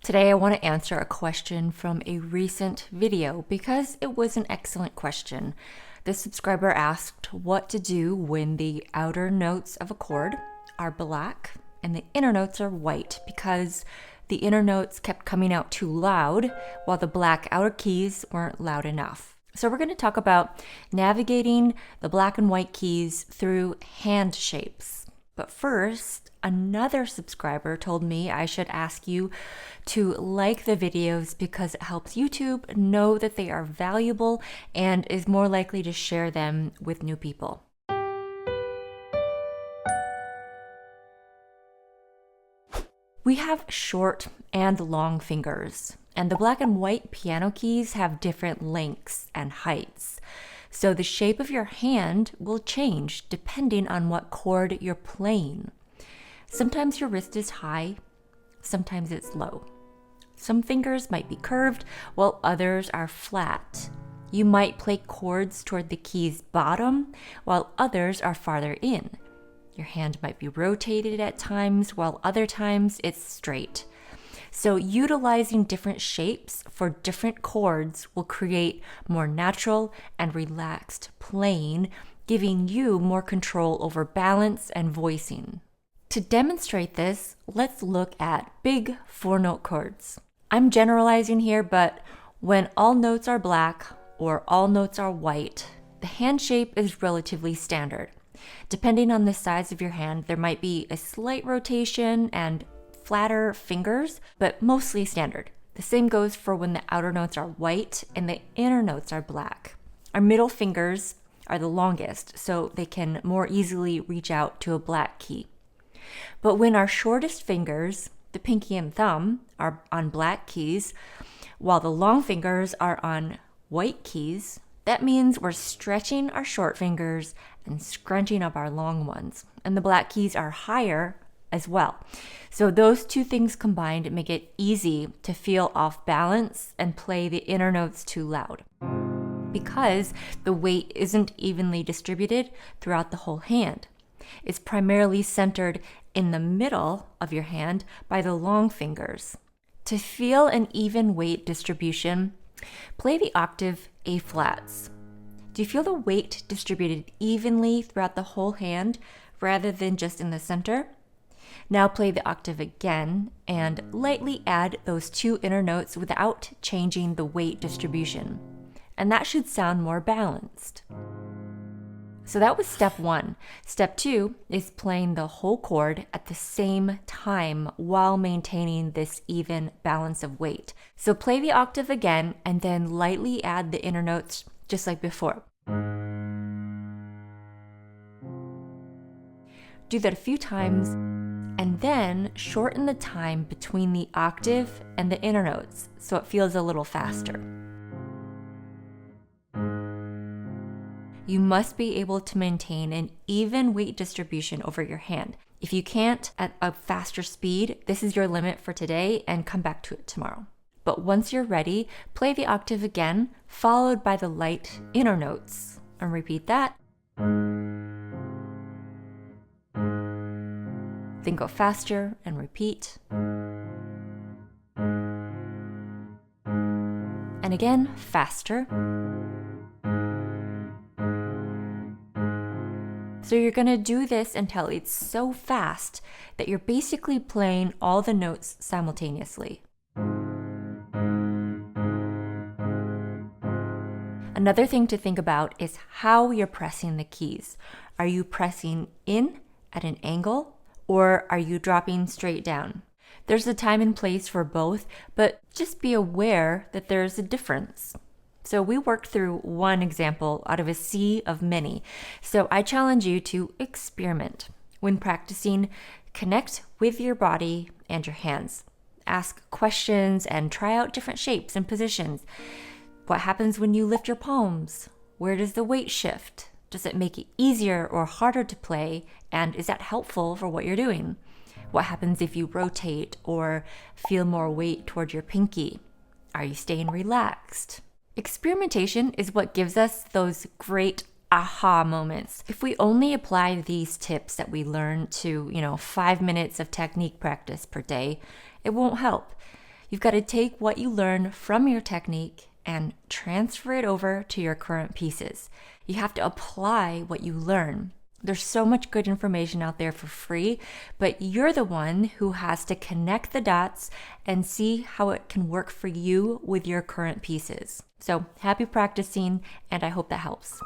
Today I want to answer a question from a recent video because it was an excellent question. The subscriber asked what to do when the outer notes of a chord are black and the inner notes are white because the inner notes kept coming out too loud while the black outer keys weren't loud enough. So we're going to talk about navigating the black and white keys through hand shapes. But first, another subscriber told me I should ask you to like the videos because it helps YouTube know that they are valuable and is more likely to share them with new people. We have short and long fingers, and the black and white piano keys have different lengths and heights. So the shape of your hand will change depending on what chord you're playing. Sometimes your wrist is high, sometimes it's low. Some fingers might be curved while others are flat. You might play chords toward the key's bottom while others are farther in. Your hand might be rotated at times while other times it's straight. So utilizing different shapes for different chords will create more natural and relaxed playing, giving you more control over balance and voicing. To demonstrate this, let's look at big 4-note chords. I'm generalizing here, but when all notes are black or all notes are white, the hand shape is relatively standard. Depending on the size of your hand, there might be a slight rotation and flatter fingers, but mostly standard. The same goes for when the outer notes are white and the inner notes are black. Our middle fingers are the longest, so they can more easily reach out to a black key. But when our shortest fingers, the pinky and thumb, are on black keys, while the long fingers are on white keys, that means we're stretching our short fingers and scrunching up our long ones. And the black keys are higher as well. So those two things combined make it easy to feel off balance and play the inner notes too loud. Because the weight isn't evenly distributed throughout the whole hand. It's primarily centered in the middle of your hand by the long fingers. To feel an even weight distribution, play the octave A flats. Do you feel the weight distributed evenly throughout the whole hand rather than just in the center? Now play the octave again and lightly add those two inner notes without changing the weight distribution. And that should sound more balanced. So that was step 1. Step 2 is playing the whole chord at the same time while maintaining this even balance of weight. So play the octave again and then lightly add the inner notes just like before. Do that a few times and then shorten the time between the octave and the inner notes so it feels a little faster. You must be able to maintain an even weight distribution over your hand. If you can't at a faster speed, this is your limit for today and come back to it tomorrow. But once you're ready, play the octave again, followed by the light inner notes, and repeat that. Then go faster and repeat. And again, faster. So you're going to do this until it's so fast that you're basically playing all the notes simultaneously. Another thing to think about is how you're pressing the keys. Are you pressing in at an angle or are you dropping straight down? There's a time and place for both, but just be aware that there's a difference. So we worked through one example out of a sea of many. So I challenge you to experiment. When practicing, connect with your body and your hands. Ask questions and try out different shapes and positions. What happens when you lift your palms? Where does the weight shift? Does it make it easier or harder to play? And is that helpful for what you're doing? What happens if you rotate or feel more weight toward your pinky? Are you staying relaxed? Experimentation is what gives us those great aha moments. If we only apply these tips that we learn to, 5 minutes of technique practice per day, it won't help. You've got to take what you learn from your technique and transfer it over to your current pieces. You have to apply what you learn. There's so much good information out there for free, but you're the one who has to connect the dots and see how it can work for you with your current pieces. So happy practicing, and I hope that helps.